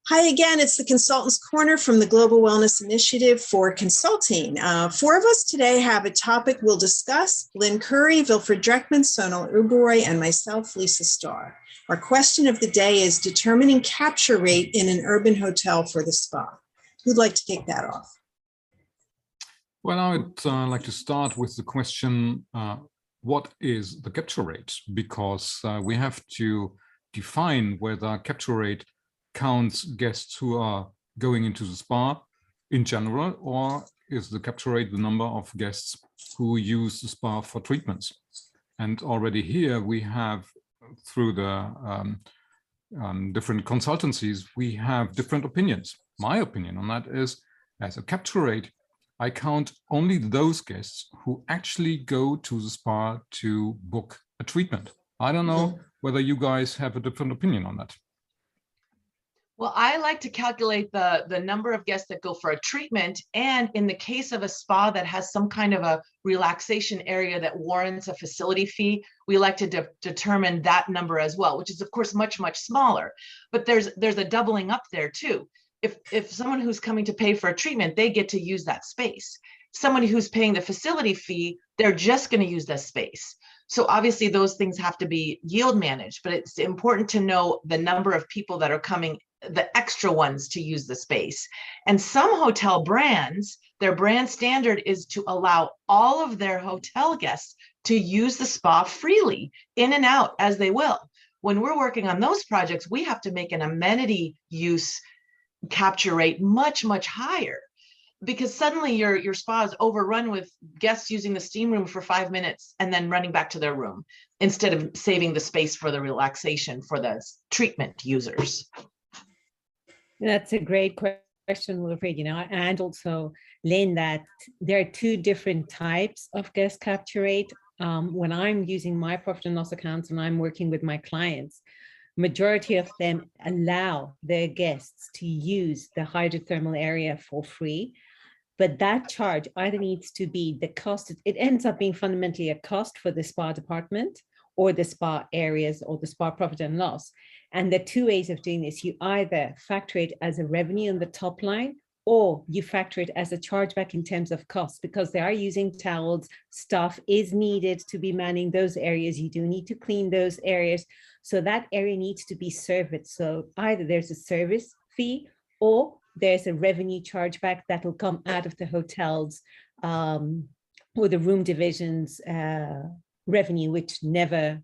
Hi again, it's the Consultants Corner from the Global Wellness Initiative for Consulting. Four of us today have a topic we'll discuss: Lynn Curry, Wilfried Dreckmann, Sonal Uberoi, and myself, Lisa Starr. Our question of the day is determining capture rate in an urban hotel for the spa. Who'd like to kick that off? Well, I would like to start with the question, what is the capture rate? Because we have to define whether capture rate counts guests who are going into the spa in general, or is the capture rate the number of guests who use the spa for treatments? And already here we have, through the different consultancies, we have different opinions. My opinion on that is, as a capture rate, I count only those guests who actually go to the spa to book a treatment. I don't know whether you guys have a different opinion on that. Well, I like to calculate the number of guests that go for a treatment. And in the case of a spa that has some kind of a relaxation area that warrants a facility fee, we like to determine that number as well, which is, of course, much, much smaller. But there's a doubling up there, too. If someone who's coming to pay for a treatment, they get to use that space. Somebody who's paying the facility fee, they're just going to use that space. So obviously, those things have to be yield managed, but it's important to know the number of people that are coming, the extra ones, to use the space. And some hotel brands, their brand standard is to allow all of their hotel guests to use the spa freely, in and out as they will. When we're working on those projects, we have to make an amenity use capture rate much, much higher, because suddenly your spa is overrun with guests using the steam room for 5 minutes and then running back to their room, instead of saving the space for the relaxation for the treatment users. That's a great question, Wilfried. And also, Lynn, that there are two different types of guest capture rate. When I'm using my profit and loss accounts and I'm working with my clients, majority of them allow their guests to use the hydrothermal area for free. But that charge either needs to be the cost, it ends up being fundamentally a cost for the spa department or the spa areas or the spa profit and loss. And the two ways of doing this: you either factor it as a revenue on the top line, or you factor it as a chargeback in terms of cost, because they are using towels, staff is needed to be manning those areas. You do need to clean those areas. So that area needs to be serviced. So either there's a service fee or there's a revenue chargeback that will come out of the hotels or the room division's revenue, which never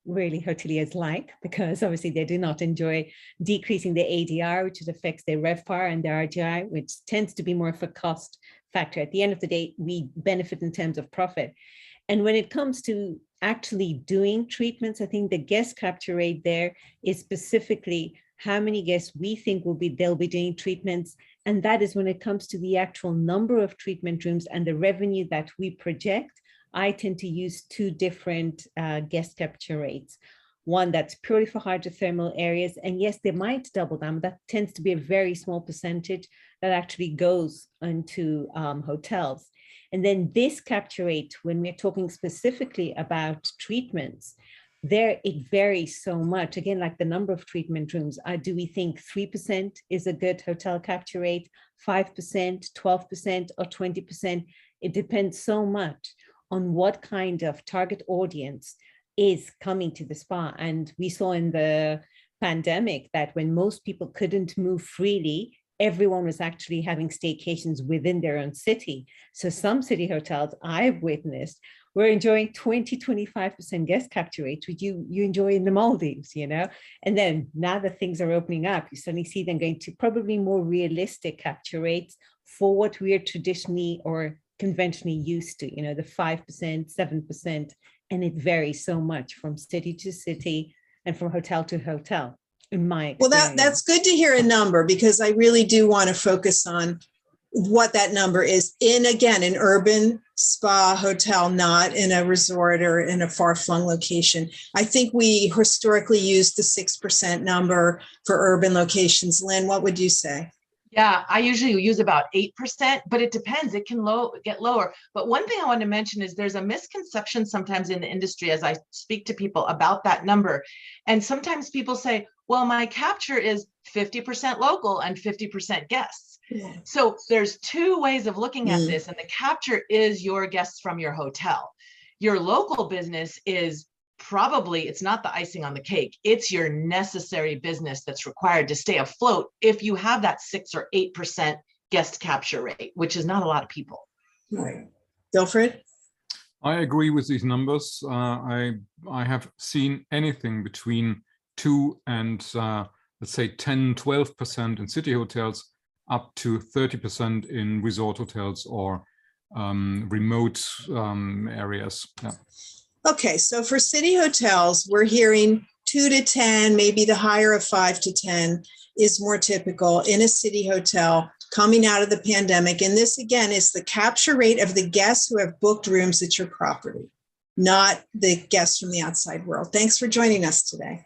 really hoteliers like, because obviously they do not enjoy decreasing the ADR, which affects their RevPAR and their RGI, which tends to be more of a cost factor. At the end of the day, we benefit in terms of profit. And when it comes to actually doing treatments, I think the guest capture rate there is specifically how many guests we think they'll be doing treatments. And that is when it comes to the actual number of treatment rooms and the revenue that we project. I tend to use two different guest capture rates. One that's purely for hydrothermal areas. And yes, they might double down, but that tends to be a very small percentage that actually goes into hotels. And then this capture rate, when we're talking specifically about treatments, there it varies so much. Again, like the number of treatment rooms, do we think 3% is a good hotel capture rate, 5%, 12%, or 20%? It depends so much on what kind of target audience is coming to the spa. And we saw in the pandemic that when most people couldn't move freely, everyone was actually having staycations within their own city. So some city hotels I've witnessed were enjoying 20, 25% guest capture rates, which you enjoy in the Maldives, And then now that things are opening up, you suddenly see them going to probably more realistic capture rates for what we are traditionally or conventionally used to, the 5%, 7%, and it varies so much from city to city and from hotel to hotel, in my experience. Well, that's good to hear a number, because I really do want to focus on what that number is in, again, an urban spa hotel, not in a resort or in a far-flung location. I think we historically used the 6% number for urban locations. Lynn, what would you say? Yeah, I usually use about 8%, but it depends. It can get lower. But one thing I want to mention is there's a misconception sometimes in the industry as I speak to people about that number. And sometimes people say, well, my capture is 50% local and 50% guests. Yeah. So there's two ways of looking at Mm. this, and the capture is your guests from your hotel. Your local business is probably, it's not the icing on the cake. It's your necessary business that's required to stay afloat if you have that 6 or 8% guest capture rate, which is not a lot of people. Right. Wilfried? I agree with these numbers. I have seen anything between 2 and let's say 10, 12% in city hotels, up to 30% in resort hotels or remote areas. Yeah. Okay, so for city hotels, we're hearing 2 to 10, maybe the higher of 5 to 10 is more typical in a city hotel coming out of the pandemic. And this, again, is the capture rate of the guests who have booked rooms at your property, not the guests from the outside world. Thanks for joining us today.